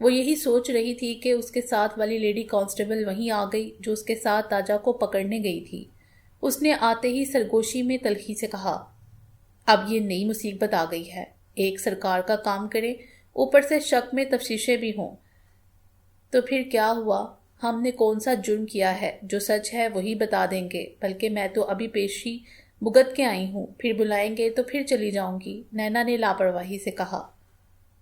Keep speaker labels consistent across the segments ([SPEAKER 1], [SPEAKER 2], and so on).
[SPEAKER 1] وہ یہی سوچ رہی تھی کہ اس کے ساتھ والی لیڈی کانسٹیبل وہیں آ گئی جو اس کے ساتھ تاجا کو پکڑنے گئی تھی۔ اس نے آتے ہی سرگوشی میں تلخی سے کہا، اب یہ نئی مصیبت آ گئی ہے۔ ایک سرکار کا کام کرے، اوپر سے شک میں تفتیشیں بھی ہوں تو پھر کیا ہوا؟ ہم نے کون سا جرم کیا ہے؟ جو سچ ہے وہی بتا دیں گے، بلکہ میں تو ابھی پیشی بھگت کے آئی ہوں، پھر بلائیں گے تو پھر چلی جاؤں گی، نینا نے لاپرواہی سے کہا۔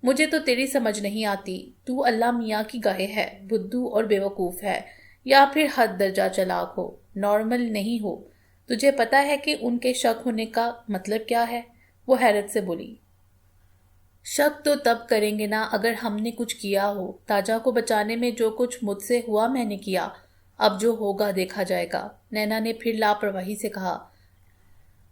[SPEAKER 1] مجھے تو تیری سمجھ نہیں آتی، تو اللہ میاں کی گاہے ہے، بدھو اور بیوقوف ہے، یا پھر حد درجہ چلاک ہو، نارمل نہیں ہو۔ تجھے پتا ہے کہ ان کے شک ہونے کا مطلب کیا ہے؟ وہ حیرت سے بولی۔ شک تو تب کریں گے نا اگر ہم نے کچھ کیا ہو۔ تاجا کو بچانے میں جو کچھ مجھ سے ہوا میں نے کیا، اب جو ہوگا دیکھا جائے گا، نینا نے پھر لاپرواہی سے کہا۔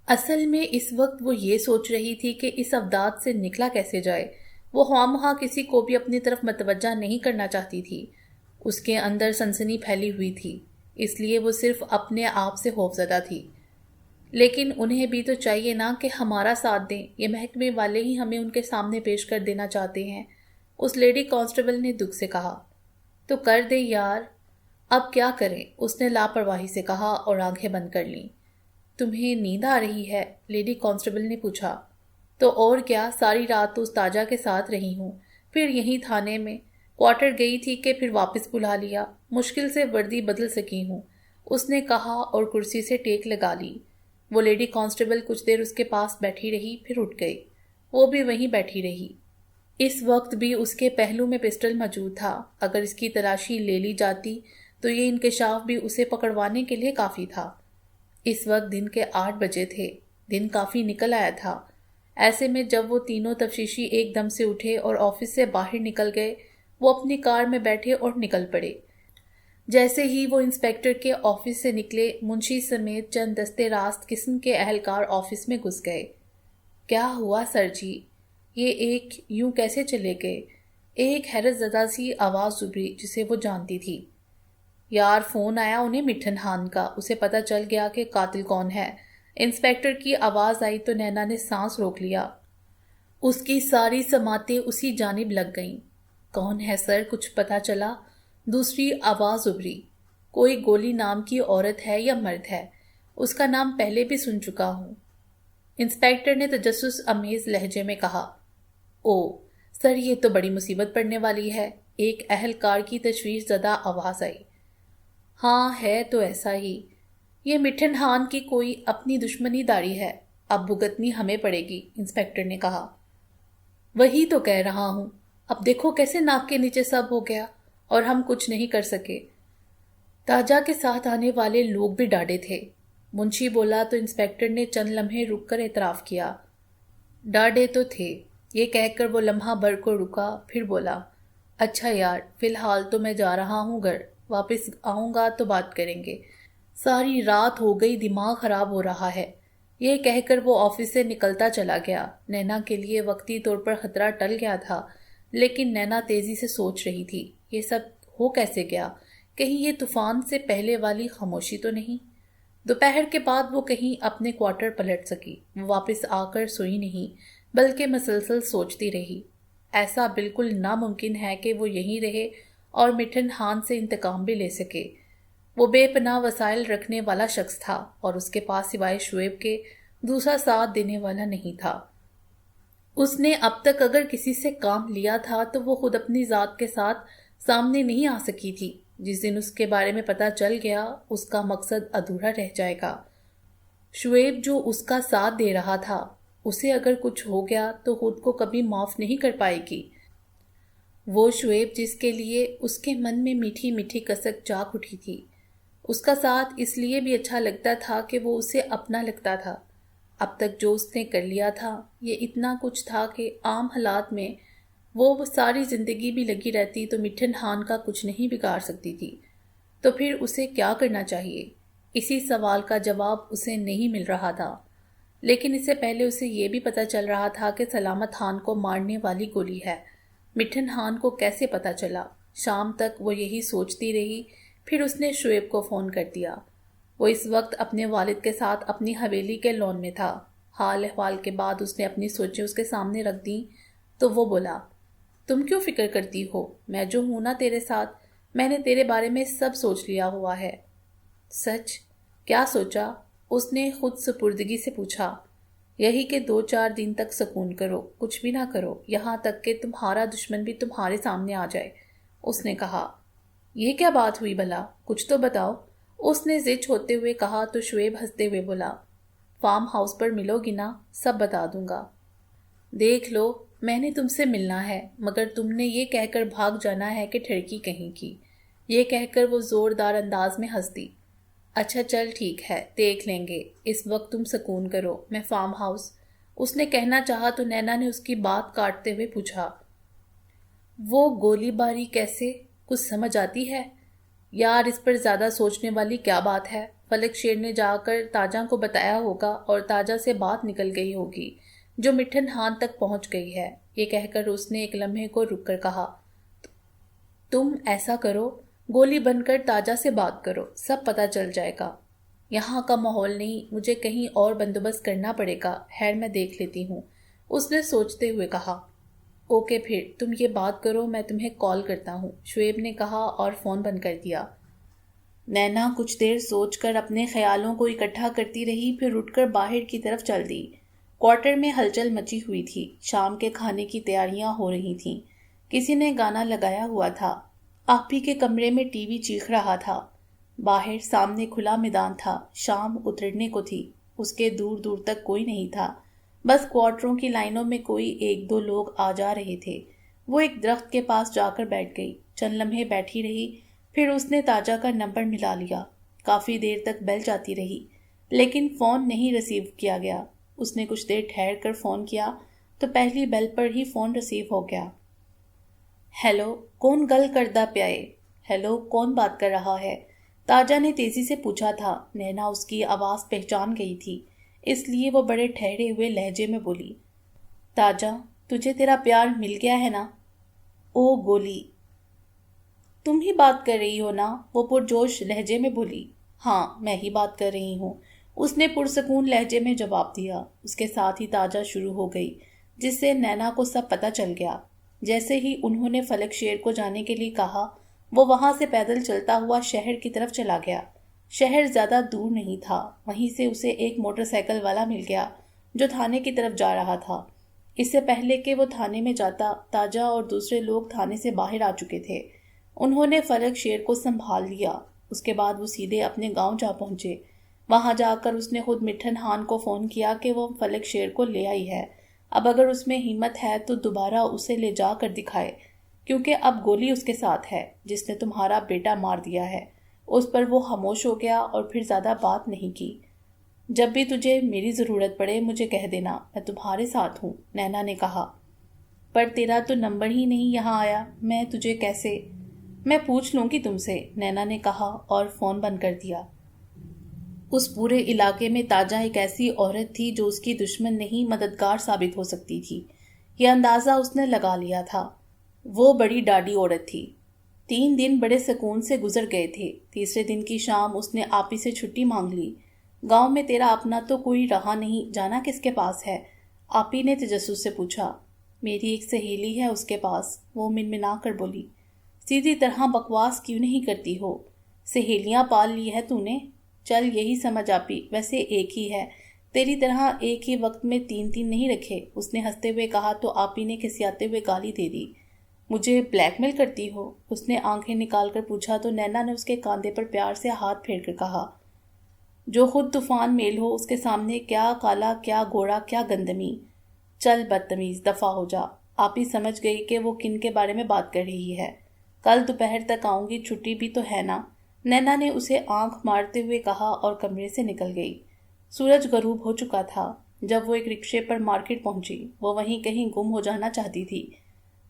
[SPEAKER 1] اصل میں اس وقت وہ یہ سوچ رہی تھی کہ اس اوداس سے نکلا کیسے جائے۔ وہ خواہ کسی کو بھی اپنی طرف متوجہ نہیں کرنا چاہتی تھی۔ اس کے اندر سنسنی پھیلی ہوئی تھی، اس لیے وہ صرف اپنے آپ سے خوفزدہ تھی۔ لیکن انہیں بھی تو چاہیے نا کہ ہمارا ساتھ دیں، یہ محکمے والے ہی ہمیں ان کے سامنے پیش کر دینا چاہتے ہیں، اس لیڈی کانسٹیبل نے دکھ سے کہا۔ تو کر دے یار، اب کیا کریں، اس نے لاپرواہی سے کہا اور آنکھیں بند کر لیں۔ تمہیں نیند آ رہی ہے؟ لیڈی کانسٹیبل نے پوچھا۔ تو اور کیا، ساری رات تو اس تاجا کے ساتھ رہی ہوں، پھر یہیں تھانے میں کوارٹر گئی تھی کہ پھر واپس بلا لیا، مشکل سے وردی بدل سکی ہوں، اس نے کہا اور کرسی سے ٹیک لگا لی۔ وہ لیڈی کانسٹیبل کچھ دیر اس کے پاس بیٹھی رہی، پھر اٹھ گئی۔ وہ بھی وہیں بیٹھی رہی۔ اس وقت بھی اس کے پہلو میں پسٹل موجود تھا، اگر اس کی تلاشی لے لی جاتی تو یہ انکشاف بھی اسے پکڑوانے کے لیے کافی تھا۔ اس وقت دن کے 8 بجے تھے، دن کافی نکل آیا تھا۔ ایسے میں جب وہ تینوں تفتیشی ایک دم سے اٹھے اور آفس سے باہر نکل گئے، وہ اپنی کار میں بیٹھے اور نکل پڑے۔ جیسے ہی وہ انسپیکٹر کے آفس سے نکلے، منشی سمیت چند دستے راست قسم کے اہلکار آفس میں گھس گئے۔ کیا ہوا سر جی؟ یہ ایک یوں کیسے چلے گئے؟ ایک حیرت زدہ سی آواز ابھری جسے وہ جانتی تھی۔ یار فون آیا انہیں مٹھن خان کا، اسے پتہ چل گیا کہ قاتل کون ہے۔ انسپیکٹر کی آواز آئی تو نینا نے سانس روک لیا۔ اس کی ساری سماعتیں اسی جانب لگ گئیں۔ کون ہے سر، کچھ پتہ چلا؟ دوسری آواز ابھری۔ کوئی گولی نام کی عورت ہے یا مرد ہے؟ اس کا نام پہلے بھی سن چکا ہوں۔ انسپیکٹر نے تجسس امیز لہجے میں کہا۔ او سر، یہ تو بڑی مصیبت پڑنے والی ہے، ایک اہلکار کی تشویش زدہ آواز آئی۔ ہاں ہے تو ایسا ہی، یہ مٹھن خان کی کوئی اپنی دشمنی داری ہے، اب بھگتنی ہمیں پڑے گی، انسپیکٹر نے کہا۔ وہی تو کہہ رہا ہوں، اب دیکھو کیسے ناک کے نیچے سب ہو گیا اور ہم کچھ نہیں کر سکے۔ تاجا کے ساتھ آنے والے لوگ بھی ڈاڑے تھے، منشی بولا تو انسپیکٹر نے چند لمحے رک کر اعتراف کیا۔ ڈاڑے تو تھے، یہ کہہ کر وہ لمحہ بھر کو رکا، پھر بولا، اچھا یار فی الحال تو میں جا رہا ہوں گھر، واپس آؤں گا تو بات کریں گے، ساری رات ہو گئی دماغ خراب ہو رہا ہے۔ یہ کہہ کر وہ آفس سے نکلتا چلا گیا۔ نینا کے لیے وقتی طور پر خطرہ ٹل گیا تھا، لیکن نینا تیزی سے سوچ رہی تھی، یہ سب ہو کیسے گیا؟ کہیں یہ طوفان سے پہلے والی خاموشی تو نہیں؟ دوپہر کے بعد وہ کہیں اپنے کوارٹر پلٹ سکی۔ وہ واپس آ کر سوئی نہیں، بلکہ مسلسل سوچتی رہی۔ ایسا بالکل ناممکن ہے کہ وہ یہیں رہے اور مٹھن خان سے انتقام بھی لے سکے۔ وہ بے پناہ وسائل رکھنے والا شخص تھا اور اس کے پاس سوائے شعیب کے دوسرا ساتھ دینے والا نہیں تھا۔ اس نے اب تک اگر کسی سے کام لیا تھا تو وہ خود اپنی ذات کے ساتھ سامنے نہیں آ سکی تھی۔ جس دن اس کے بارے میں پتہ چل گیا، اس کا مقصد ادھورا رہ جائے گا۔ شعیب جو اس کا ساتھ دے رہا تھا، اسے اگر کچھ ہو گیا تو خود کو کبھی معاف نہیں کر پائے گی۔ وہ شعیب جس کے لیے اس کے من میں میٹھی میٹھی کسک جاگ اٹھی تھی، اس کا ساتھ اس لیے بھی اچھا لگتا تھا کہ وہ اسے اپنا لگتا تھا۔ اب تک جو اس نے کر لیا تھا، یہ اتنا کچھ تھا کہ عام حالات میں وہ ساری زندگی بھی لگی رہتی تو مٹھن خان کا کچھ نہیں بگاڑ سکتی تھی۔ تو پھر اسے کیا کرنا چاہیے؟ اسی سوال کا جواب اسے نہیں مل رہا تھا، لیکن اس سے پہلے اسے یہ بھی پتہ چل رہا تھا کہ سلامت خان کو مارنے والی گولی ہے۔ مٹھن خان کو کیسے پتہ چلا؟ شام تک وہ یہی سوچتی رہی، پھر اس نے شعیب کو فون کر دیا۔ وہ اس وقت اپنے والد کے ساتھ اپنی حویلی کے لون میں تھا۔ حال احوال کے بعد اس نے اپنی سوچیں اس کے سامنے رکھ دیں تو وہ بولا، تم کیوں فکر کرتی ہو؟ میں جو ہوں نا تیرے ساتھ، میں نے تیرے بارے میں سب سوچ لیا ہوا ہے۔ سچ؟ کیا سوچا؟ اس نے خود سپردگی سے پوچھا۔ یہی کہ 2-4 دن تک سکون کرو، کچھ بھی نہ کرو، یہاں تک کہ تمہارا دشمن بھی تمہارے سامنے آ جائے۔ اس نے کہا۔ یہ کیا بات ہوئی بھلا؟ کچھ تو بتاؤ۔ اس نے ضد ہوتے ہوئے کہا تو شعیب ہنستے ہوئے بولا، فارم ہاؤس پر ملو گی نا، سب بتا دوں گا۔ دیکھ لو، میں نے تم سے ملنا ہے، مگر تم نے یہ کہہ کر بھاگ جانا ہے کہ ٹھڑکی کہیں کی۔ یہ کہہ کر وہ زوردار انداز میں ہنس دی۔ اچھا چل ٹھیک ہے، دیکھ لیں گے، اس وقت تم سکون کرو، میں فارم ہاؤس۔ اس نے کہنا چاہا تو نینا نے اس کی بات کاٹتے ہوئے پوچھا، وہ گولی باری کیسے؟ کچھ سمجھ آتی ہے؟ یار اس پر زیادہ سوچنے والی کیا بات ہے؟ فلک شیر نے جا کر تاجہ کو بتایا ہوگا اور تاجہ سے بات نکل گئی ہوگی جو مٹھن ہان تک پہنچ گئی ہے۔ یہ کہہ کر اس نے ایک لمحے کو رک کر کہا، تم ایسا کرو، گولی بن کر تاجہ سے بات کرو، سب پتہ چل جائے گا۔ یہاں کا ماحول نہیں، مجھے کہیں اور بندوبست کرنا پڑے گا، خیر میں دیکھ لیتی ہوں۔ اس نے سوچتے ہوئے کہا، اوکے پھر تم یہ بات کرو، میں تمہیں کال کرتا ہوں، شعیب نے کہا اور فون بند کر دیا۔ نینا کچھ دیر سوچ کر اپنے خیالوں کو اکٹھا کرتی رہی، پھر اٹھ کر باہر کی طرف چل دی۔ کوارٹر میں ہلچل مچی ہوئی تھی، شام کے کھانے کی تیاریاں ہو رہی تھیں، کسی نے گانا لگایا ہوا تھا، آپی کے کمرے میں ٹی وی چیخ رہا تھا، باہر سامنے کھلا میدان تھا، شام اترنے کو تھی، اس کے دور دور تک کوئی نہیں تھا، بس کوارٹروں کی لائنوں میں کوئی 1-2 لوگ آ جا رہے تھے۔ وہ ایک درخت کے پاس جا کر بیٹھ گئی، چند لمحے بیٹھی رہی، پھر اس نے تاجہ کا نمبر ملا لیا۔ کافی دیر تک بیل جاتی رہی لیکن فون نہیں ریسیو کیا گیا۔ اس نے کچھ دیر ٹھہر کر فون کیا تو پہلی بیل پر ہی فون ریسیو ہو گیا۔ ہیلو، کون گل کردہ پیائے؟ ہیلو، کون بات کر رہا ہے؟ تاجہ نے تیزی سے پوچھا تھا۔ نینا اس کی آواز پہچان گئی تھی، اس لیے وہ بڑے ٹھہرے ہوئے لہجے میں بولی، تاجہ تجھے تیرا پیار مل گیا ہے نا؟ او گولی، تم ہی بات کر رہی ہو نا؟ وہ پرجوش لہجے میں بولی۔ ہاں میں ہی بات کر رہی ہوں، اس نے پرسکون لہجے میں جواب دیا۔ اس کے ساتھ ہی تاجہ شروع ہو گئی، جس سے نینا کو سب پتہ چل گیا۔ جیسے ہی انہوں نے فلک شیر کو جانے کے لیے کہا، وہ وہاں سے پیدل چلتا ہوا شہر کی طرف چلا گیا۔ شہر زیادہ دور نہیں تھا، وہیں سے اسے ایک موٹر سائیکل والا مل گیا جو تھانے کی طرف جا رہا تھا۔ اس سے پہلے کہ وہ تھانے میں جاتا، تاجہ اور دوسرے لوگ تھانے سے باہر آ چکے تھے۔ انہوں نے فلک شیر کو سنبھال لیا۔ اس کے بعد وہ سیدھے اپنے گاؤں جا پہنچے۔ وہاں جا کر اس نے خود مٹھن ہان کو فون کیا کہ وہ فلک شیر کو لے آئی ہے، اب اگر اس میں ہمت ہے تو دوبارہ اسے لے جا کر دکھائے، کیونکہ اب گولی اس کے ساتھ ہے جس نے تمہارا بیٹا مار دیا ہے۔ اس پر وہ خاموش ہو گیا اور پھر زیادہ بات نہیں کی۔ جب بھی تجھے میری ضرورت پڑے مجھے کہہ دینا، میں تمہارے ساتھ ہوں، نینا نے کہا۔ پر تیرا تو نمبر ہی نہیں یہاں آیا، میں تجھے کیسے؟ میں پوچھ لوں گی تم سے، نینا نے کہا اور فون بند کر دیا۔ اس پورے علاقے میں تاجہ ایک ایسی عورت تھی جو اس کی دشمن نہیں مددگار ثابت ہو سکتی تھی، یہ اندازہ اس نے لگا لیا تھا۔ وہ بڑی ڈاڈی عورت تھی۔ 3 دن بڑے سکون سے گزر گئے تھے۔ تیسرے دن کی شام اس نے آپی سے چھٹی مانگ لی۔ گاؤں میں تیرا اپنا تو کوئی رہا نہیں، جانا کس کے پاس ہے؟ آپی نے تجسس سے پوچھا۔ میری ایک سہیلی ہے اس کے پاس، وہ منمنا کر بولی۔ سیدھی طرح بکواس کیوں نہیں کرتی ہو؟ سہیلیاں پال لی ہے تو نے؟ چل یہی سمجھ آپی، ویسے ایک ہی ہے، تیری طرح ایک ہی وقت میں 3 نہیں رکھے، اس نے ہنستے ہوئے کہا تو آپی نے کھسیاتے ہوئے گالی دے دی۔ مجھے بلیک میل کرتی ہو؟ اس نے آنکھیں نکال کر پوچھا تو نینا نے اس کے کاندھے پر پیار سے ہاتھ پھیر کر کہا، جو خود طوفان میل ہو اس کے سامنے کیا کالا کیا گوڑا کیا گندمی، چل بدتمیز دفع ہو جا۔ آپی سمجھ گئی کہ وہ کن کے بارے میں بات کر رہی ہے۔ کل دوپہر تک آؤں گی، چھٹی بھی تو ہے نا؟ نینا نے اسے آنکھ مارتے ہوئے کہا اور کمرے سے نکل گئی۔ سورج غروب ہو چکا تھا جب وہ ایک رکشے پر مارکیٹ پہنچی۔ وہ وہیں کہیں گم ہو جانا چاہتی تھی۔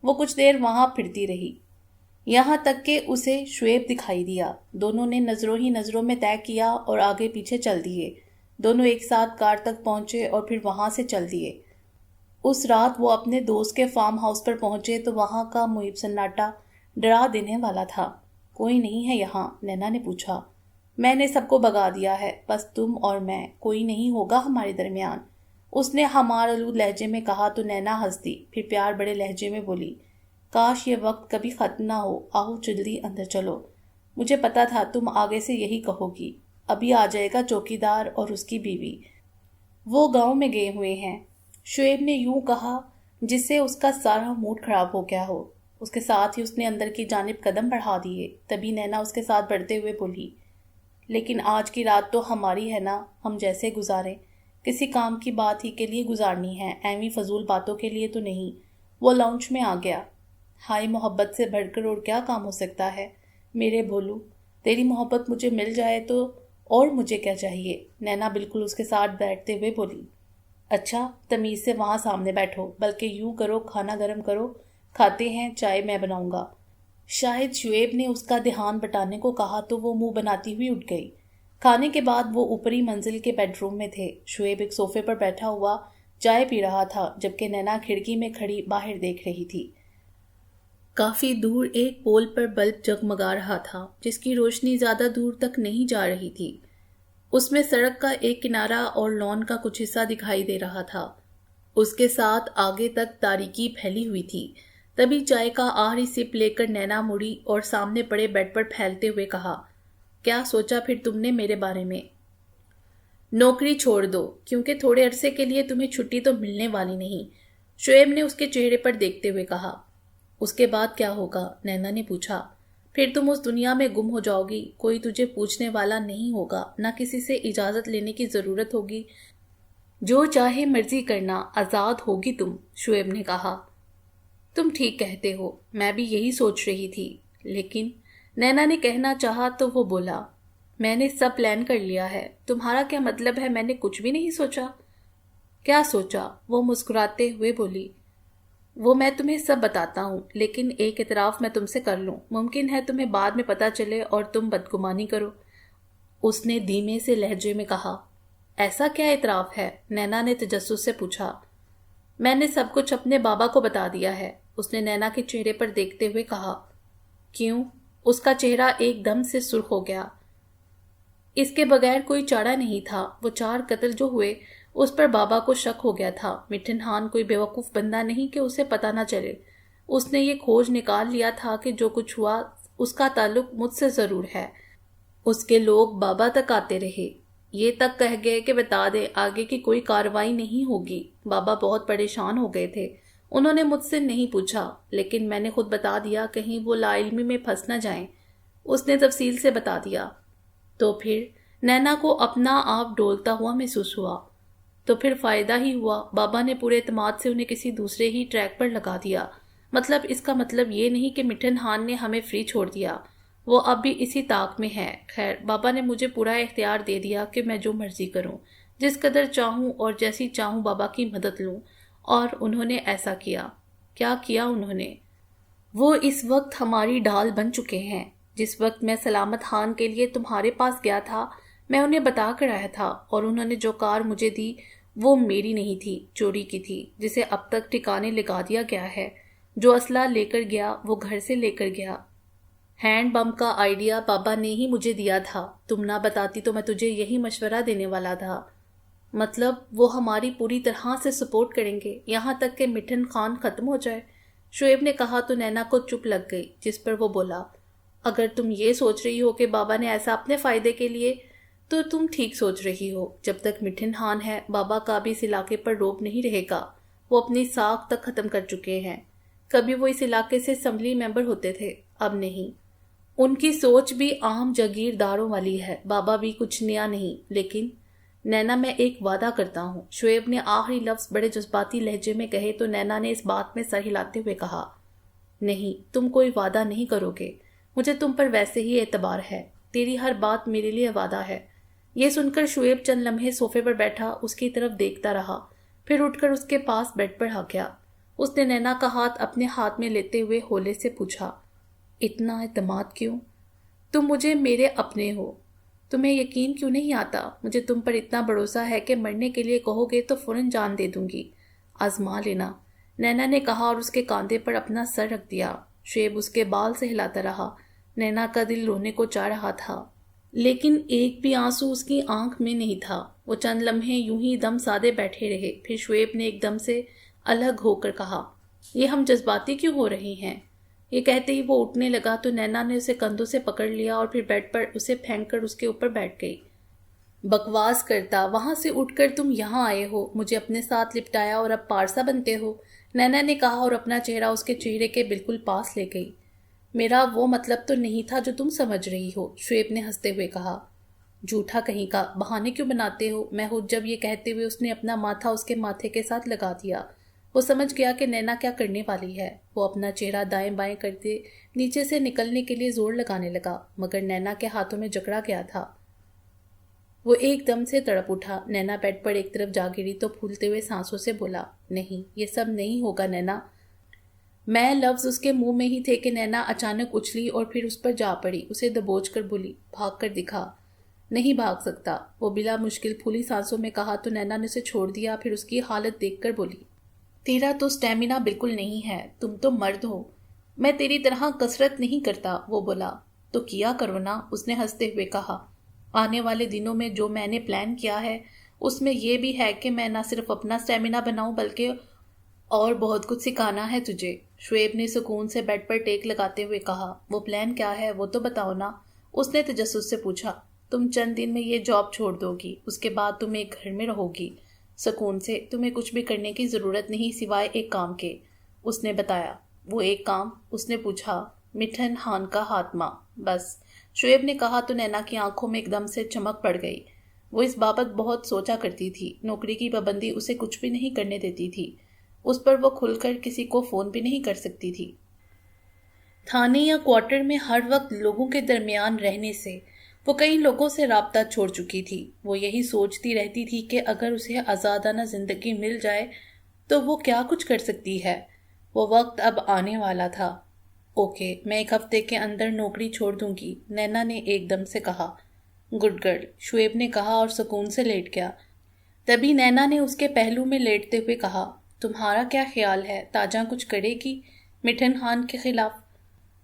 [SPEAKER 1] وہ کچھ دیر وہاں پھرتی رہی، یہاں تک کہ اسے شعیب دکھائی دیا۔ دونوں نے نظروں ہی نظروں میں طے کیا اور آگے پیچھے چل دیے۔ دونوں ایک ساتھ کار تک پہنچے اور پھر وہاں سے چل دیے۔ اس رات وہ اپنے دوست کے فارم ہاؤس پر پہنچے تو وہاں کا محیط سناٹا ڈرا دینے والا تھا۔ کوئی نہیں ہے یہاں؟ نینا نے پوچھا۔ میں نے سب کو بھگا دیا ہے، بس تم اور میں، کوئی نہیں ہوگا ہمارے درمیان، اس نے ہمار آلود لہجے میں کہا تو نینا ہنس دی، پھر پیار بڑے لہجے میں بولی، کاش یہ وقت کبھی ختم نہ ہو، آؤ جلدی اندر چلو، مجھے پتا تھا تم آگے سے یہی کہو گی، ابھی آ جائے گا چوکیدار اور اس کی بیوی، وہ گاؤں میں گئے ہوئے ہیں۔ شعیب نے یوں کہا جس سے اس کا سارا موڈ خراب ہو گیا ہو۔ اس کے ساتھ ہی اس نے اندر کی جانب قدم بڑھا دیے۔ تبھی نینا اس کے ساتھ بڑھتے ہوئے بولی، لیکن آج کی رات تو ہماری ہے نا، ہم جیسے گزاریں، کسی کام کی بات ہی کے لیے گزارنی ہے، ایویں فضول باتوں کے لیے تو نہیں۔ وہ لاؤنج میں آ گیا۔ ہائے، محبت سے بڑھ کر اور کیا کام ہو سکتا ہے میرے بھولو، تیری محبت مجھے مل جائے تو اور مجھے کیا چاہیے۔ نینا بالکل اس کے ساتھ بیٹھتے ہوئے بولی، اچھا تمیز سے وہاں سامنے بیٹھو، بلکہ یوں کرو کھانا گرم کرو، کھاتے ہیں، چائے میں بناؤں گا۔ شاید شعیب نے اس کا دھیان بٹانے کو کہا تو وہ منہ بناتی ہوئی اٹھ گئی۔ کھانے کے بعد وہ اوپری منزل کے بیڈ روم میں تھے۔ شعیب ایک صوفے پر بیٹھا ہوا چائے پی رہا تھا، جبکہ نینا کھڑکی میں کھڑی باہر دیکھ رہی تھی۔ کافی دور ایک پول پر بلب جگمگا رہا تھا، جس کی روشنی زیادہ دور تک نہیں جا رہی تھی۔ اس میں سڑک کا ایک کنارہ اور لان کا کچھ حصہ دکھائی دے رہا تھا۔ اس کے ساتھ آگے تک تاریکی پھیلی ہوئی تھی۔ تبھی چائے کا آخری سپ لے کر نینا مڑی اور سامنے پڑے بیڈ پر پھیلتے ہوئے کہا، کیا سوچا پھر تم نے میرے بارے میں؟ نوکری چھوڑ دو، کیونکہ تھوڑے عرصے کے لیے تمہیں چھٹی تو ملنے والی نہیں، شعیب نے اس کے چہرے پر دیکھتے ہوئے کہا۔ اس کے بعد کیا ہوگا؟ نینا نے پوچھا۔ پھر تم اس دنیا میں گم ہو جاؤ گی، کوئی تجھے پوچھنے والا نہیں ہوگا، نہ کسی سے اجازت لینے کی ضرورت ہوگی، جو چاہے مرضی کرنا، آزاد ہوگی تم، شعیب نے کہا۔ تم ٹھیک کہتے ہو، میں بھی یہی سوچ رہی تھی، لیکن نینا نے کہنا چاہا تو وہ بولا، میں نے سب پلان کر لیا ہے۔ تمہارا کیا مطلب ہے میں نے کچھ بھی نہیں سوچا؟ کیا سوچا؟ وہ مسکراتے ہوئے بولی، وہ میں تمہیں سب بتاتا ہوں، لیکن ایک اعتراف میں تم سے کر لوں، ممکن ہے تمہیں بعد میں پتہ چلے اور تم بدگمانی کرو، اس نے دھیمے سے لہجے میں کہا۔ ایسا کیا اعتراف ہے؟ نینا نے تجسس سے پوچھا۔ میں نے سب کچھ اپنے بابا کو بتا دیا ہے، اس نے نینا کے چہرے پر دیکھتے ہوئے کہا۔ کیوں؟ اس کا چہرہ ایک دم سے سرخ ہو گیا۔ اس کے بغیر کوئی چارہ نہیں تھا، وہ 4 قتل جو ہوئے اس پر بابا کو شک ہو گیا تھا۔ مٹھن خان کوئی بیوقوف بندہ نہیں کہ اسے پتہ نہ چلے۔ اس نے یہ کھوج نکال لیا تھا کہ جو کچھ ہوا اس کا تعلق مجھ سے ضرور ہے۔ اس کے لوگ بابا تک آتے رہے، یہ تک کہہ گئے کہ بتا دیں آگے کی کوئی کارروائی نہیں ہوگی۔ بابا بہت پریشان ہو گئے تھے، انہوں نے مجھ سے نہیں پوچھا، لیکن میں نے خود بتا دیا کہیں وہ لا علمی میں پھنس نہ جائیں، اس نے تفصیل سے بتا دیا۔ تو پھر نینا کو اپنا آپ ڈولتا ہوا محسوس ہوا۔ تو پھر فائدہ ہی ہوا، بابا نے پورے اعتماد سے انہیں کسی دوسرے ہی ٹریک پر لگا دیا۔ مطلب اس کا مطلب یہ نہیں کہ مٹھن خان نے ہمیں فری چھوڑ دیا، وہ اب بھی اسی طاق میں ہے۔ خیر، بابا نے مجھے پورا اختیار دے دیا کہ میں جو مرضی کروں، جس قدر چاہوں اور جیسی چاہوں بابا کی مدد لوں، اور انہوں نے ایسا کیا۔ کیا کیا انہوں نے؟ وہ اس وقت ہماری ڈھال بن چکے ہیں۔ جس وقت میں سلامت خان کے لیے تمہارے پاس گیا تھا، میں انہیں بتا کر آیا تھا، اور انہوں نے جو کار مجھے دی وہ میری نہیں تھی، چوری کی تھی، جسے اب تک ٹھکانے لگا دیا گیا ہے۔ جو اسلحہ لے کر گیا وہ گھر سے لے کر گیا۔ ہینڈ بم کا آئیڈیا بابا نے ہی مجھے دیا تھا، تم نہ بتاتی تو میں تجھے یہی مشورہ دینے والا تھا۔ مطلب وہ ہماری پوری طرح سے سپورٹ کریں گے، یہاں تک کہ مٹھن خان ختم ہو جائے؟ شعیب نے کہا تو نینا کو چپ لگ گئی، جس پر وہ بولا، اگر تم یہ سوچ رہی ہو کہ بابا نے ایسا اپنے فائدے کے لیے، تو تم ٹھیک سوچ رہی ہو۔ جب تک مٹھن خان ہے بابا کا بھی اس علاقے پر روب نہیں رہے گا، وہ اپنی ساکھ تک ختم کر چکے ہیں۔ کبھی وہ اس علاقے سے اسمبلی ممبر ہوتے تھے، اب نہیں۔ ان کی سوچ بھی عام جاگیرداروں والی ہے، بابا بھی کچھ نیا نہیں۔ لیکن نینا میں ایک وعدہ کرتا ہوں، شعیب نے آخری لفظ بڑے جذباتی لہجے میں کہے تو نینا نے اس بات میں سر ہلاتے ہوئے کہا، نہیں، تم کوئی وعدہ نہیں کرو گے، مجھے تم پر ویسے ہی اعتبار ہے، تیری ہر بات میرے لیے وعدہ ہے۔ یہ سن کر شعیب چند لمحے صوفے پر بیٹھا اس کی طرف دیکھتا رہا، پھر اٹھ کر اس کے پاس بیڈ پر آ گیا۔ اس نے نینا کا ہاتھ اپنے ہاتھ میں لیتے ہوئے ہولے سے پوچھا، اتنا اعتماد کیوں؟ تم مجھے میرے اپنے ہو، تمہیں یقین کیوں نہیں آتا؟ مجھے تم پر اتنا بھروسہ ہے کہ مرنے کے لیے کہو گے تو فوراً جان دے دوں گی، آزما لینا، نینا نے کہا اور اس کے کاندھے پر اپنا سر رکھ دیا۔ شعیب اس کے بال سے ہلاتا رہا، نینا کا دل رونے کو چاہ رہا تھا، لیکن ایک بھی آنسو اس کی آنکھ میں نہیں تھا۔ وہ چند لمحے یوں ہی دم سادے بیٹھے رہے، پھر شعیب نے ایک دم سے الگ ہو کر کہا، یہ ہم جذباتی کیوں ہو رہے ہیں؟ یہ کہتے ہی وہ اٹھنے لگا تو نینا نے اسے کندھوں سے پکڑ لیا اور پھر بیڈ پر اسے پھینک کر اس کے اوپر بیٹھ گئی۔ بکواس کرتا، وہاں سے اٹھ کر تم یہاں آئے ہو، مجھے اپنے ساتھ لپٹایا اور اب پارسا بنتے ہو، نینا نے کہا اور اپنا چہرہ اس کے چہرے کے بالکل پاس لے گئی۔ میرا وہ مطلب تو نہیں تھا جو تم سمجھ رہی ہو، شعیب نے ہنستے ہوئے کہا۔ جھوٹا کہیں کا، بہانے کیوں بناتے ہو؟ میں ہوں جب یہ کہتے ہوئے اس نے اپنا ماتھا اس کے ماتھے کے ساتھ لگا دیا۔ وہ سمجھ گیا کہ نینا کیا کرنے والی ہے۔ وہ اپنا چہرہ دائیں بائیں کرتے نیچے سے نکلنے کے لیے زور لگانے لگا، مگر نینا کے ہاتھوں میں جکڑا گیا تھا۔ وہ ایک دم سے تڑپ اٹھا۔ نینا بیڈ پر ایک طرف جا گری تو پھولتے ہوئے سانسوں سے بولا، نہیں، یہ سب نہیں ہوگا نینا۔ میں لفظ اس کے منہ میں ہی تھے کہ نینا اچانک اچھلی اور پھر اس پر جا پڑی، اسے دبوچ کر بولی، بھاگ کر دکھا۔ نہیں بھاگ سکتا، وہ بلا مشکل پھولی سانسوں میں کہا تو نینا نے اسے چھوڑ دیا، پھر اس کی حالت دیکھ کر بولی، تیرا تو سٹیمنا بالکل نہیں ہے، تم تو مرد ہو۔ میں تیری طرح کسرت نہیں کرتا، وہ بولا۔ تو کیا کرو نا، اس نے ہنستے ہوئے کہا۔ آنے والے دنوں میں جو میں نے پلان کیا ہے اس میں یہ بھی ہے کہ میں نہ صرف اپنا سٹیمنا بناؤں بلکہ اور بہت کچھ سکھانا ہے تجھے، شعیب نے سکون سے بیڈ پر ٹیک لگاتے ہوئے کہا۔ وہ پلان کیا ہے وہ تو بتاؤ نا، اس نے تجسس سے پوچھا۔ تم چند دن میں یہ جاب چھوڑ دو گی، اس کے بعد تم ایک گھر میں رہو گی سکون سے، تمہیں کچھ بھی کرنے کی ضرورت نہیں سوائے ایک کام کے، اس نے بتایا۔ وہ ایک کام؟ اس نے پوچھا۔ مٹھن خان کا خاتمہ، بس، شعیب نے کہا تو نینا کی آنکھوں میں ایک دم سے چمک پڑ گئی۔ وہ اس بابت بہت سوچا کرتی تھی، نوکری کی پابندی اسے کچھ بھی نہیں کرنے دیتی تھی، اس پر وہ کھل کر کسی کو فون بھی نہیں کر سکتی تھی۔ تھانے یا کوارٹر میں ہر وقت لوگوں کے درمیان رہنے سے وہ کئی لوگوں سے رابطہ چھوڑ چکی تھی۔ وہ یہی سوچتی رہتی تھی کہ اگر اسے آزادانہ زندگی مل جائے تو وہ کیا کچھ کر سکتی ہے۔ وہ وقت اب آنے والا تھا۔ اوکے، میں ایک ہفتے کے اندر نوکری چھوڑ دوں گی، نینا نے ایک دم سے کہا۔ گڈ گرل، شعیب نے کہا اور سکون سے لیٹ گیا۔ تبھی نینا نے اس کے پہلو میں لیٹتے ہوئے کہا، تمہارا کیا خیال ہے، تاجہ کچھ کرے گی مٹھن خان کے خلاف؟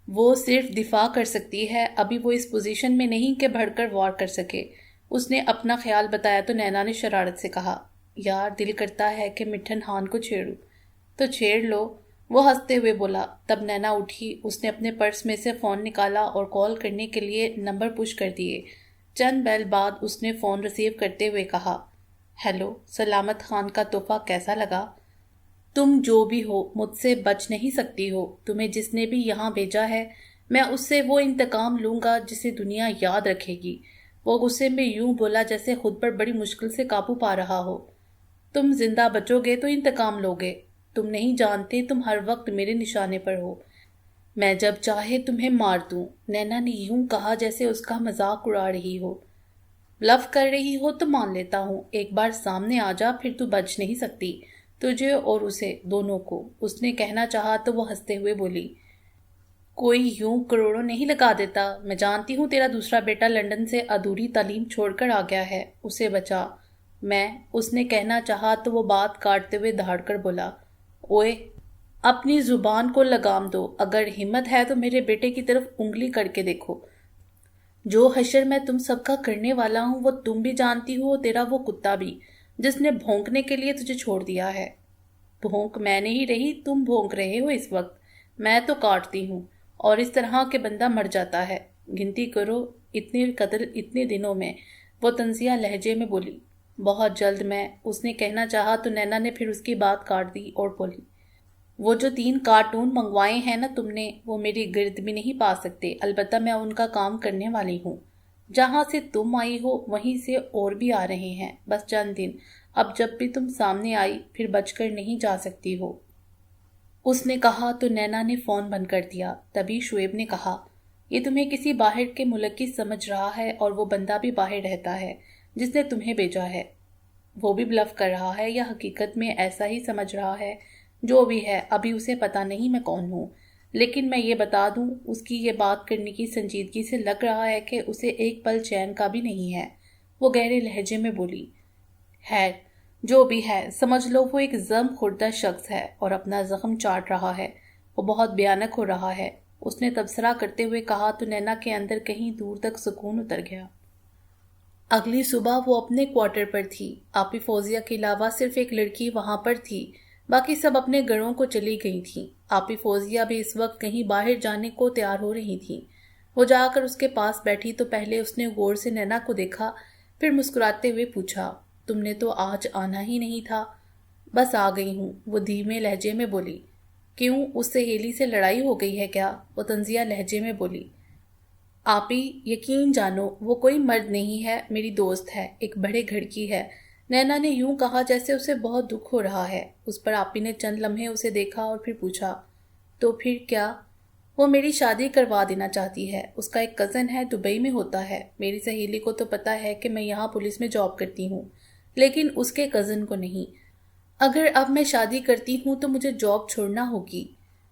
[SPEAKER 1] وہ صرف دفاع کر سکتی ہے، ابھی وہ اس پوزیشن میں نہیں کہ بڑھ کر وار کر سکے۔ اس نے اپنا خیال بتایا تو نینا نے شرارت سے کہا، یار دل کرتا ہے کہ مٹھن خان کو چھیڑوں۔ تو چھیڑ لو، وہ ہنستے ہوئے بولا۔ تب نینا اٹھی، اس نے اپنے پرس میں سے فون نکالا اور کال کرنے کے لیے نمبر پش کر دیے۔ چند بیل بعد اس نے فون ریسیو کرتے ہوئے کہا، ہیلو، سلامت خان کا تحفہ کیسا لگا؟ تم جو بھی ہو مجھ سے بچ نہیں سکتی ہو، تمہیں جس نے بھی یہاں بھیجا ہے میں اس سے وہ انتقام لوں گا جسے دنیا یاد رکھے گی۔ وہ غصے میں یوں بولا جیسے خود پر بڑی مشکل سے قابو پا رہا ہو۔ تم زندہ بچو گے تو انتقام لوگے، تم نہیں جانتے تم ہر وقت میرے نشانے پر ہو، میں جب چاہے تمہیں مار دوں، نینا نے یوں کہا جیسے اس کا مذاق اڑا رہی ہو۔ بلف کر رہی ہو تو مان لیتا ہوں، ایک بار سامنے آ جا پھر تو بچ نہیں سکتی، تجھے اور اسے دونوں کو، اس نے کہنا چاہا تو وہ ہنستے ہوئے بولی، کوئی یوں کروڑوں نہیں لگا دیتا، میں جانتی ہوں تیرا دوسرا بیٹا لندن سے ادھوری تعلیم چھوڑ کر آ گیا ہے، اسے بچا۔ میں، اس نے کہنا چاہا تو وہ بات کاٹتے ہوئے دھاڑ کر بولا، اوئے، اپنی زبان کو لگام دو، اگر ہمت ہے تو میرے بیٹے کی طرف انگلی کر کے دیکھو۔ جو حشر میں تم سب کا کرنے والا ہوں وہ تم بھی جانتی ہو، تیرا وہ کتا بھی، جس نے بھونکنے کے لیے تجھے چھوڑ دیا ہے۔ بھونک میں نہیں رہی، تم بھونک رہے ہو اس وقت، میں تو کاٹتی ہوں، اور اس طرح کے بندہ مر جاتا ہے، گنتی کرو اتنے قتل اتنے دنوں میں، وہ طنزیہ لہجے میں بولی۔ بہت جلد میں، اس نے کہنا چاہا تو نینا نے پھر اس کی بات کاٹ دی اور بولی، وہ جو 3 کارٹون منگوائے ہیں نا تم نے، وہ میری گرد بھی نہیں پا سکتے، البتہ میں ان کا کام کرنے والی ہوں، جہاں سے تم آئی ہو وہیں سے اور بھی آ رہے ہیں، بس چند دن، اب جب بھی تم سامنے آئی پھر بچ کر نہیں جا سکتی ہو، اس نے کہا تو نینا نے فون بند کر دیا۔ تبھی شعیب نے کہا، یہ تمہیں کسی باہر کے ملک کی سمجھ رہا ہے اور وہ بندہ بھی باہر رہتا ہے جس نے تمہیں بھیجا ہے، وہ بھی بلف کر رہا ہے یا حقیقت میں ایسا ہی سمجھ رہا ہے، جو بھی ہے ابھی اسے پتا نہیں میں کون ہوں، لیکن میں یہ بتا دوں اس کی یہ بات کرنے کی سنجیدگی سے لگ رہا ہے کہ اسے ایک پل چین کا بھی نہیں ہے، وہ گہرے لہجے میں بولی۔ خیر جو بھی ہے سمجھ لو وہ ایک غم خوردہ شخص ہے اور اپنا زخم چاٹ رہا ہے، وہ بہت بھیانک ہو رہا ہے، اس نے تبصرہ کرتے ہوئے کہا تو نینا کے اندر کہیں دور تک سکون اتر گیا۔ اگلی صبح وہ اپنے کوارٹر پر تھی، آپی فوزیہ کے علاوہ صرف ایک لڑکی وہاں پر تھی، باقی سب اپنے گھروں کو چلی گئی تھیں۔ آپی فوزیہ بھی اس وقت کہیں باہر جانے کو تیار ہو رہی تھیں۔ وہ جا کر اس کے پاس بیٹھی تو پہلے اس نے غور سے نینا کو دیکھا، پھر مسکراتے ہوئے پوچھا، تم نے تو آج آنا ہی نہیں تھا؟ بس آ گئی ہوں، وہ دھیمے لہجے میں بولی۔ کیوں، اس سہیلی سے لڑائی ہو گئی ہے کیا؟ وہ طنزیہ لہجے میں بولی۔ آپی یقین جانو وہ کوئی مرد نہیں ہے، میری دوست ہے، ایک بڑے گھر کی ہے۔ نینا نے یوں کہا جیسے اسے بہت دکھ ہو رہا ہے۔ اس پر آپی نے چند لمحے اسے دیکھا اور پھر پوچھا، تو پھر کیا؟ وہ میری شادی کروا دینا چاہتی ہے، اس کا ایک کزن ہے، دبئی میں ہوتا ہے۔ میری سہیلی کو تو پتا ہے کہ میں یہاں پولیس میں جاب کرتی ہوں، لیکن اس کے کزن کو نہیں۔ اگر اب میں شادی کرتی ہوں تو مجھے جاب چھوڑنا ہوگی۔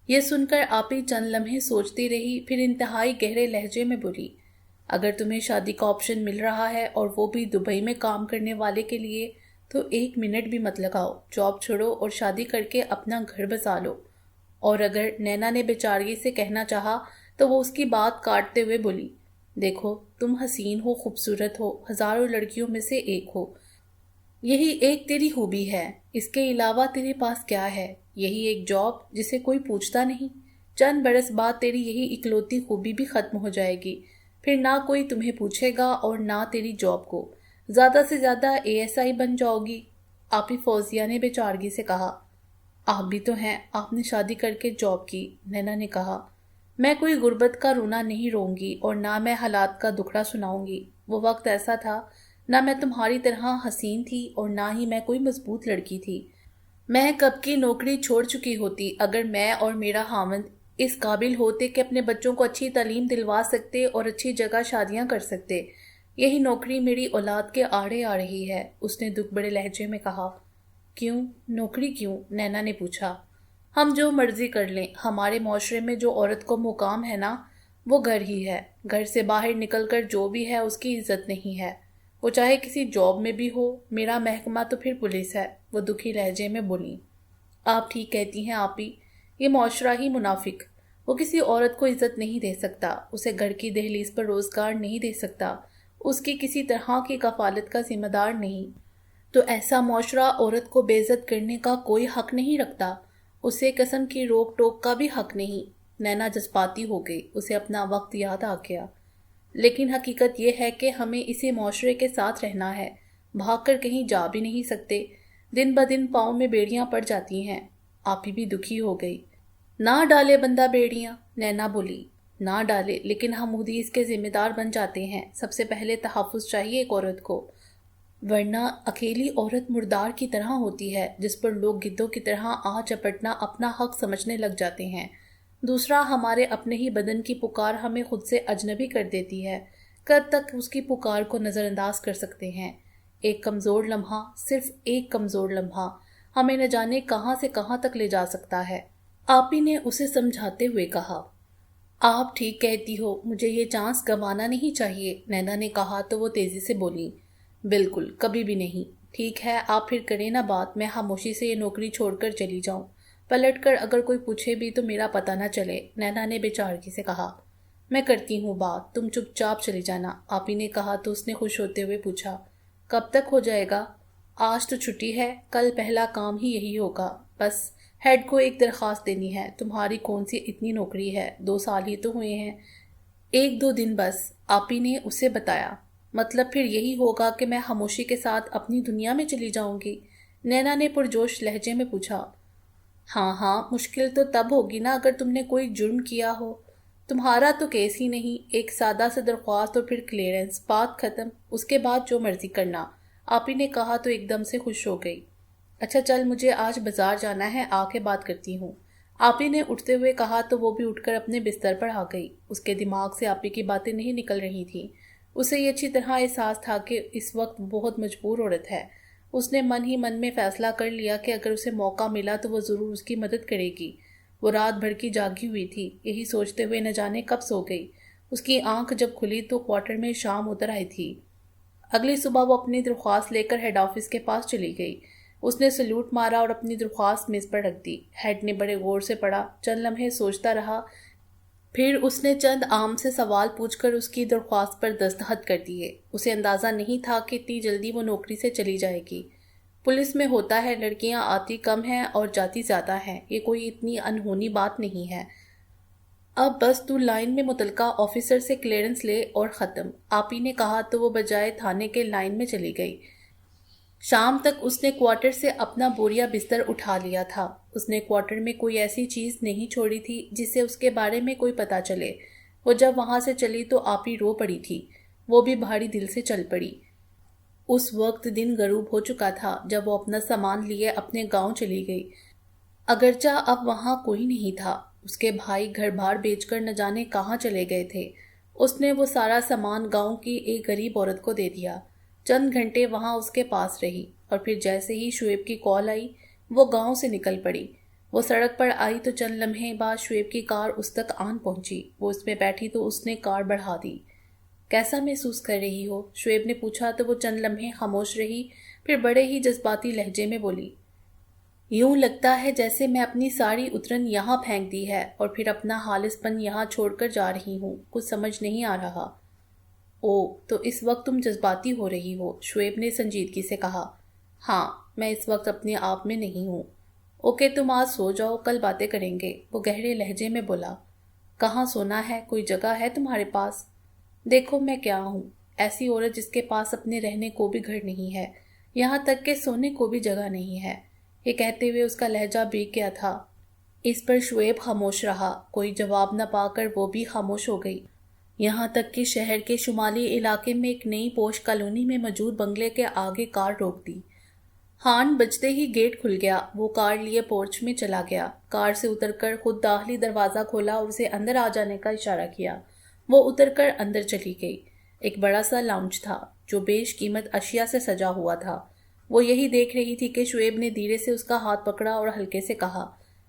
[SPEAKER 1] یہ سن کر آپی چند لمحے سوچتی رہی، پھر انتہائی گہرے لہجے میں بولی، اگر تمہیں شادی کا آپشن مل رہا ہے اور وہ بھی دبئی میں کام کرنے والے کے لیے، تو ایک منٹ بھی مت لگاؤ، جاب چھوڑو اور شادی کر کے اپنا گھر بسا لو۔ اور اگر نینا نے بیچارگی سے کہنا چاہا تو وہ اس کی بات کاٹتے ہوئے بولی، دیکھو تم حسین ہو، خوبصورت ہو، ہزاروں لڑکیوں میں سے ایک ہو، یہی ایک تیری خوبی ہے، اس کے علاوہ تیرے پاس کیا ہے؟ یہی ایک جاب جسے کوئی پوچھتا نہیں۔ چند برس بعد تیری یہی اکلوتی خوبی بھی ختم ہو جائے گی، پھر نہ کوئی تمہیں پوچھے گا اور نہ تیری جاب کو، زیادہ سے زیادہ ASI بن جاؤ گی۔ آپی فوزیہ نے بیچارگی سے کہا۔ آپ بھی تو ہیں، آپ نے شادی کر کے جاب کی، نینا نے کہا۔ میں کوئی غربت کا رونا نہیں روں گی اور نہ میں حالات کا دکھڑا سناؤں گی۔ وہ وقت ایسا تھا، نہ میں تمہاری طرح حسین تھی اور نہ ہی میں کوئی مضبوط لڑکی تھی۔ میں کب کی نوکری چھوڑ چکی ہوتی اگر میں اور میرا خاوند اس قابل ہوتے کہ اپنے بچوں کو اچھی تعلیم دلوا سکتے اور اچھی جگہ شادیاں کر سکتے۔ یہی نوکری میری اولاد کے آڑے آ رہی ہے، اس نے دکھ بڑے لہجے میں کہا۔ کیوں نوکری کیوں؟ نینا نے پوچھا۔ ہم جو مرضی کر لیں، ہمارے معاشرے میں جو عورت کو مقام ہے نا، وہ گھر ہی ہے۔ گھر سے باہر نکل کر جو بھی ہے اس کی عزت نہیں ہے، وہ چاہے کسی جاب میں بھی ہو۔ میرا محکمہ تو پھر پولیس ہے، وہ دکھی لہجے میں بولی۔ آپ ٹھیک کہتی ہیں آپی، یہ معاشرہ ہی منافق، وہ کسی عورت کو عزت نہیں دے سکتا، اسے گھر کی دہلیز پر روزگار نہیں دے سکتا، اس کی کسی طرح کی کفالت کا ذمہ دار نہیں۔ تو ایسا معاشرہ عورت کو بے عزت کرنے کا کوئی حق نہیں رکھتا، اسے قسم کی روک ٹوک کا بھی حق نہیں۔ نینا جذباتی ہو گئی، اسے اپنا وقت یاد آ گیا۔ لیکن حقیقت یہ ہے کہ ہمیں اسی معاشرے کے ساتھ رہنا ہے، بھاگ کر کہیں جا بھی نہیں سکتے، دن بدن پاؤں میں بیڑیاں پڑ جاتی ہیں۔ آپی بھی دکھی ہو گئی۔ نہ ڈالے بندہ بیڑیاں، نینا بولی۔ نہ ڈالے، لیکن ہم خود ہی اس کے ذمہ دار بن جاتے ہیں۔ سب سے پہلے تحفظ چاہیے ایک عورت کو، ورنہ اکیلی عورت مردار کی طرح ہوتی ہے جس پر لوگ گدھوں کی طرح آ چپٹنا اپنا حق سمجھنے لگ جاتے ہیں۔ دوسرا، ہمارے اپنے ہی بدن کی پکار ہمیں خود سے اجنبی کر دیتی ہے۔ کب تک اس کی پکار کو نظر انداز کر سکتے ہیں؟ ایک کمزور لمحہ، صرف ایک کمزور لمحہ ہمیں نہ جانے کہاں سے کہاں تک لے جا سکتا ہے۔ آپی نے اسے سمجھاتے ہوئے کہا۔ آپ ٹھیک کہتی ہو، مجھے یہ چانس گنوانا نہیں چاہیے، نینا نے کہا تو وہ تیزی سے بولی۔ بالکل، کبھی بھی نہیں۔ ٹھیک ہے، آپ پھر کریں نا بات، میں خاموشی سے یہ نوکری چھوڑ کر چلی جاؤں، پلٹ کر اگر کوئی پوچھے بھی تو میرا پتہ نہ چلے، نینا نے بیچارگی سے کہا۔ میں کرتی ہوں بات، تم چپ چاپ چلی جانا، آپی نے کہا تو اس نے خوش ہوتے ہوئے پوچھا، کب تک ہو جائے گا؟ آج تو چھٹی ہے، کل پہلا کام ہی یہی ہوگا، بس ہیڈ کو ایک درخواست دینی ہے۔ تمہاری کون سی اتنی نوکری ہے، 2 سال ہی تو ہوئے ہیں، 1-2 دن بس، آپی نے اسے بتایا۔ مطلب پھر یہی ہوگا کہ میں خاموشی کے ساتھ اپنی دنیا میں چلی جاؤں گی؟ نینا نے پرجوش لہجے میں پوچھا۔ ہاں ہاں، مشکل تو تب ہوگی نا اگر تم نے کوئی جرم کیا ہو۔ تمہارا تو کیس ہی نہیں، ایک سادہ سے درخواست اور پھر کلیئرنس، بات ختم، اس کے بعد جو مرضی کرنا، آپی نے کہا تو ایک دم سے خوش ہو گئی۔ اچھا چل، مجھے آج بازار جانا ہے، آ کے بات کرتی ہوں، آپی نے اٹھتے ہوئے کہا تو وہ بھی اٹھ کر اپنے بستر پر آ گئی۔ اس کے دماغ سے آپی کی باتیں نہیں نکل رہی تھیں، اسے یہ اچھی طرح احساس تھا کہ اس وقت بہت مجبور عورت ہے۔ اس نے من ہی من میں فیصلہ کر لیا کہ اگر اسے موقع ملا تو وہ ضرور اس کی مدد کرے گی۔ وہ رات بھر کی جاگی ہوئی تھی، یہی سوچتے ہوئے نہ جانے کب سو گئی۔ اس کی آنکھ جب کھلی تو کوارٹر میں شام اتر آئی تھی۔ اگلی صبح وہ اپنی درخواست لے کر ہیڈ آفس کے پاس چلی گئی۔ اس نے سلوٹ مارا اور اپنی درخواست میز پر رکھ دی۔ ہیڈ نے بڑے غور سے پڑھا، چند لمحے سوچتا رہا، پھر اس نے چند عام سے سوال پوچھ کر اس کی درخواست پر دستخط کر دیے۔ اسے اندازہ نہیں تھا کہ اتنی جلدی وہ نوکری سے چلی جائے گی۔ پولیس میں ہوتا ہے لڑکیاں آتی کم ہیں اور جاتی زیادہ ہیں، یہ کوئی اتنی انہونی بات نہیں ہے۔ اب بس تو لائن میں متعلقہ آفیسر سے کلیئرنس لے اور ختم، آپی نے کہا تو وہ بجائے تھانے کے لائن میں چلی گئی۔ شام تک اس نے کوارٹر سے اپنا بوریا بستر اٹھا لیا تھا۔ اس نے کوارٹر میں کوئی ایسی چیز نہیں چھوڑی تھی جس سے اس کے بارے میں کوئی پتہ چلے۔ وہ جب وہاں سے چلی تو آپی رو پڑی تھی، وہ بھی بھاری دل سے چل پڑی۔ اس وقت دن غروب ہو چکا تھا جب وہ اپنا سامان لیے اپنے گاؤں چلی گئی، اگرچہ اب وہاں کوئی نہیں تھا۔ اس کے بھائی گھر بار بیچ کر نہ جانے کہاں چلے گئے تھے۔ اس نے وہ سارا سامان گاؤں کی ایک غریب عورت کو دے دیا۔ چند گھنٹے وہاں اس کے پاس رہی اور پھر جیسے ہی شعیب کی کال آئی وہ گاؤں سے نکل پڑی۔ وہ سڑک پر آئی تو چند لمحے بعد شعیب کی کار اس تک آن پہنچی۔ وہ اس میں بیٹھی تو اس نے کار بڑھا دی۔ کیسا محسوس کر رہی ہو؟ شعیب نے پوچھا تو وہ چند لمحے خاموش رہی، پھر بڑے ہی جذباتی لہجے میں بولی، یوں لگتا ہے جیسے میں اپنی ساری اترن یہاں پھینک دی ہے اور پھر اپنا خالص پن یہاں چھوڑ کر جا رہی ہوں، کچھ سمجھ نہیں آ رہا۔ او تو اس وقت تم جذباتی ہو رہی ہو، شعیب نے سنجیدگی سے کہا۔ ہاں، میں اس وقت اپنے آپ میں نہیں ہوں۔ اوکے، تم آج سو جاؤ، کل باتیں کریں گے، وہ گہرے لہجے میں بولا۔ کہاں سونا ہے؟ کوئی جگہ ہے تمہارے پاس؟ دیکھو میں کیا ہوں، ایسی عورت جس کے پاس اپنے رہنے کو بھی گھر نہیں ہے، یہاں تک کہ سونے کو بھی جگہ نہیں ہے۔ یہ کہتے ہوئے اس کا لہجہ بیک گیا تھا۔ اس پر شعیب خاموش رہا، کوئی جواب نہ پا کر وہ بھی خاموش ہو گئی، یہاں تک کہ شہر کے شمالی علاقے میں ایک نئی پوش کالونی میں موجود بنگلے کے آگے کار روک دی۔ ہارن بجتے ہی گیٹ کھل گیا، وہ کار لیے پورچ میں چلا گیا۔ کار سے اتر کر خود داخلی دروازہ کھولا اور اسے اندر آ جانے کا اشارہ کیا۔ وہ اتر کر اندر چلی گئی۔ ایک بڑا سا لاؤنج تھا جو بیش قیمت اشیاء سے سجا ہوا تھا۔ وہ یہی دیکھ رہی تھی کہ شعیب نے دھیرے سے اس کا ہاتھ پکڑا اور ہلکے سے کہا،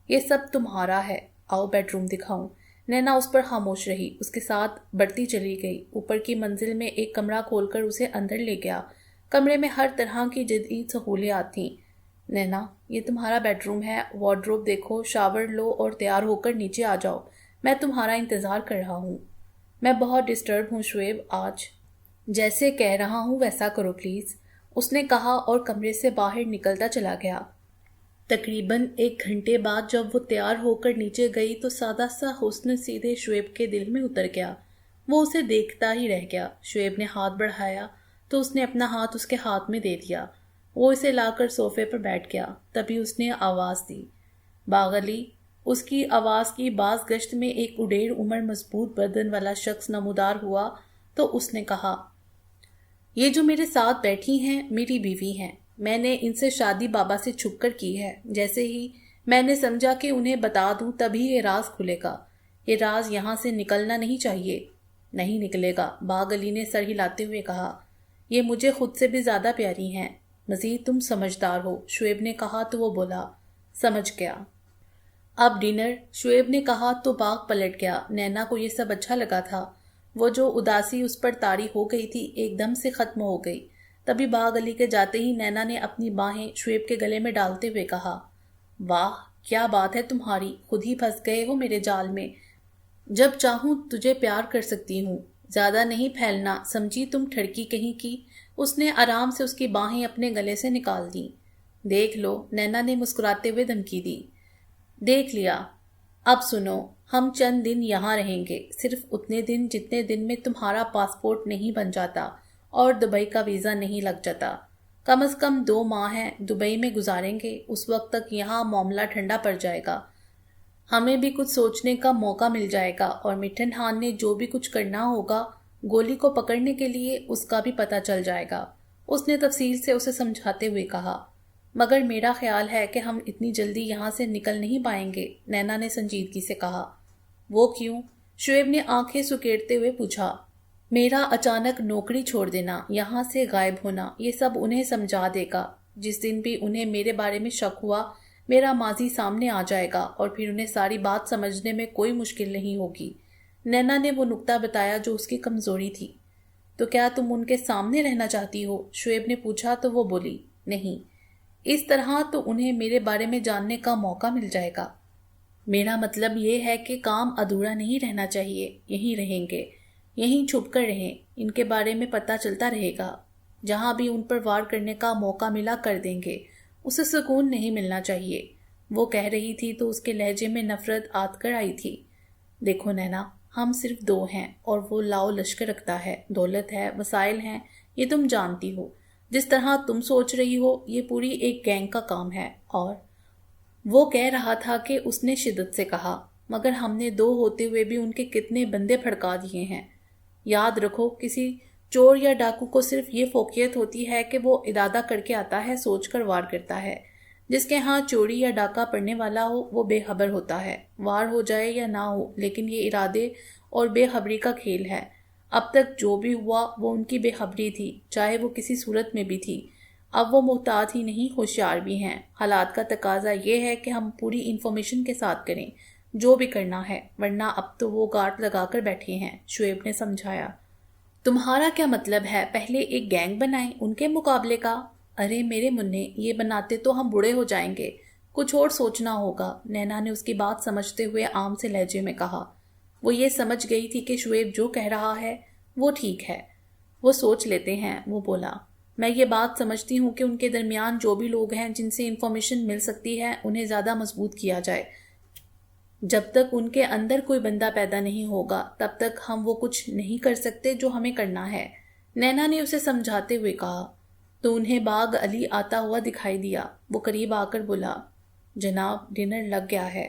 [SPEAKER 1] یہ سب تمہارا ہے، آؤ بیڈ روم دکھاؤں۔ نینا اس پر خاموش رہی، اس کے ساتھ بڑھتی چلی گئی۔ اوپر کی منزل میں ایک کمرہ کھول کر اسے اندر لے گیا۔ کمرے میں ہر طرح کی جدید سہولیات تھیں۔ نینا، یہ تمہارا بیڈ روم ہے، وارڈروب دیکھو، شاور لو اور تیار ہو کر نیچے آ جاؤ، میں تمہارا انتظار کر رہا ہوں۔ میں بہت ڈسٹرب ہوں شعیب آج۔ جیسے کہہ رہا ہوں ویسا کرو پلیز، اس نے کہا اور کمرے سے باہر نکلتا چلا گیا۔ تقریباً 1 گھنٹے بعد جب وہ تیار ہو کر نیچے گئی تو سادہ سا حسن سیدھے شعیب کے دل میں اتر گیا۔ وہ اسے دیکھتا ہی رہ گیا۔ شعیب نے ہاتھ بڑھایا تو اس نے اپنا ہاتھ اس کے ہاتھ میں دے دیا۔ وہ اسے لا کر صوفے پر بیٹھ گیا۔ تبھی اس نے آواز دی، باغ علی۔ اس کی آواز کی باز گشت میں ایک اڈیر عمر مضبوط بدن والا شخص نمودار ہوا تو اس نے کہا، یہ جو میرے ساتھ بیٹھی ہیں میری بیوی ہیں، میں نے ان سے شادی بابا سے چھپ کر کی ہے۔ جیسے ہی میں نے سمجھا کہ انہیں بتا دوں تبھی یہ راز کھلے گا۔ یہ راز یہاں سے نکلنا نہیں چاہیے۔ نہیں نکلے گا، باغ علی نے سر ہلاتے ہوئے کہا، یہ مجھے خود سے بھی زیادہ پیاری ہیں، مزید تم سمجھدار ہو۔ شعیب نے کہا تو وہ بولا، سمجھ گیا۔ اب ڈنر؟ شعیب نے کہا تو باغ پلٹ گیا۔ نینا کو یہ سب اچھا لگا تھا۔ وہ جو اداسی اس پر طاری ہو گئی تھی ایک دم سے ختم ہو گئی۔ تبھی باغ علی کے جاتے ہی نینا نے اپنی باہیں شعیب کے گلے میں ڈالتے ہوئے کہا، واہ کیا بات ہے تمہاری، خود ہی پھنس گئے ہو میرے جال میں۔ جب چاہوں تجھے پیار کر سکتی ہوں، زیادہ نہیں پھیلنا، سمجھی تم ٹھڑکی کہیں کی۔ اس نے آرام سے اس کی باہیں اپنے گلے سے نکال دیں۔ دیکھ لو، نینا نے مسکراتے ہوئے دھمکی دی۔ دیکھ لیا۔ اب سنو، ہم چند دن یہاں رہیں گے، صرف اتنے دن جتنے دن میں تمہارا پاسپورٹ نہیں بن جاتا اور دبئی کا ویزا نہیں لگ جاتا۔ کم از کم 2 ماہ ہیں دبئی میں گزاریں گے، اس وقت تک یہاں معاملہ ٹھنڈا پڑ جائے گا، ہمیں بھی کچھ سوچنے کا موقع مل جائے گا، اور مٹھن خان نے جو بھی کچھ کرنا ہوگا گولی کو پکڑنے کے لیے اس کا بھی پتہ چل جائے گا۔ اس نے تفصیل سے اسے سمجھاتے ہوئے کہا، مگر میرا خیال ہے کہ ہم اتنی جلدی یہاں سے نکل نہیں پائیں گے، نینا نے سنجیدگی سے کہا۔ وہ کیوں؟ شعیب نے آنکھیں سکیڑتے ہوئے پوچھا۔ میرا اچانک نوکری چھوڑ دینا، یہاں سے غائب ہونا، یہ سب انہیں سمجھا دے گا۔ جس دن بھی انہیں میرے بارے میں شک ہوا، میرا ماضی سامنے آ جائے گا اور پھر انہیں ساری بات سمجھنے میں کوئی مشکل نہیں ہوگی۔ نینا نے وہ نکتہ بتایا جو اس کی کمزوری تھی۔ تو کیا تم ان کے سامنے رہنا چاہتی ہو؟ شعیب نے پوچھا تو وہ بولی، نہیں، اس طرح تو انہیں میرے بارے میں جاننے کا موقع مل جائے گا۔ میرا مطلب یہ ہے کہ کام ادھورا نہیں رہنا چاہیے، یہیں رہیں گے، یہیں چھپ کر رہیں، ان کے بارے میں پتہ چلتا رہے گا۔ جہاں بھی ان پر وار کرنے کا موقع ملا کر دیں گے. اسے سکون نہیں ملنا چاہیے. وہ کہہ رہی تھی تو اس کے لہجے میں نفرت آت کر آئی تھی. دیکھو نینا، ہم صرف 2 ہیں اور وہ لاؤ لشکر رکھتا ہے، دولت ہے، وسائل ہیں، یہ تم جانتی ہو. جس طرح تم سوچ رہی ہو یہ پوری ایک گینگ کا کام ہے. اور وہ کہہ رہا تھا کہ اس نے شدت سے کہا، مگر ہم نے 2 ہوتے ہوئے بھی ان کے کتنے بندے پھڑکا دیے ہیں. یاد رکھو، کسی چور یا ڈاکو کو صرف یہ فوقیت ہوتی ہے کہ وہ ارادہ کر کے آتا ہے، سوچ کر وار کرتا ہے. جس کے ہاں چوری یا ڈاکہ پڑنے والا ہو وہ بے خبر ہوتا ہے، وار ہو جائے یا نہ ہو، لیکن یہ ارادے اور بے خبری کا کھیل ہے. اب تک جو بھی ہوا وہ ان کی بے خبری تھی، چاہے وہ کسی صورت میں بھی تھی. اب وہ محتاط ہی نہیں، ہوشیار بھی ہیں. حالات کا تقاضا یہ ہے کہ ہم پوری انفارمیشن کے ساتھ کریں جو بھی کرنا ہے، ورنہ اب تو وہ گارڈ لگا کر بیٹھے ہیں. شعیب نے سمجھایا. تمہارا کیا مطلب ہے پہلے ایک گینگ بنائیں ان کے مقابلے کا؟ ارے میرے منّے، یہ بناتے تو ہم بوڑھے ہو جائیں گے. کچھ اور سوچنا ہوگا. نینا نے اس کی بات سمجھتے ہوئے عام سے لہجے میں کہا. وہ یہ سمجھ گئی تھی کہ شعیب جو کہہ رہا ہے وہ ٹھیک ہے. وہ سوچ لیتے ہیں. وہ بولا، میں یہ بات سمجھتی ہوں کہ ان کے درمیان جو بھی لوگ ہیں جن سے انفارمیشن مل سکتی ہے انہیں زیادہ مضبوط کیا جائے. جب تک ان کے اندر کوئی بندہ پیدا نہیں ہوگا تب تک ہم وہ کچھ نہیں کر سکتے جو ہمیں کرنا ہے. نینا نے اسے سمجھاتے ہوئے کہا. تو انہیں باغ علی آتا ہوا دکھائی دیا. وہ قریب آ کر بولا، جناب ڈنر لگ گیا ہے.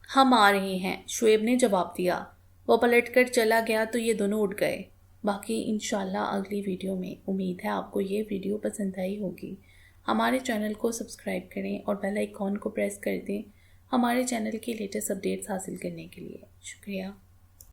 [SPEAKER 1] ہم آ رہے ہیں، شعیب نے جواب دیا. وہ پلٹ کر چلا گیا تو یہ دونوں اٹھ گئے. باقی انشاءاللہ اگلی ویڈیو میں. امید ہے آپ کو یہ ویڈیو پسند آئی ہوگی. ہمارے چینل کو سبسکرائب کریں اور بیل آئیکن کو پریس کر دیں ہمارے چینل کی لیٹسٹ اپڈیٹس حاصل کرنے کے لیے. شکریہ.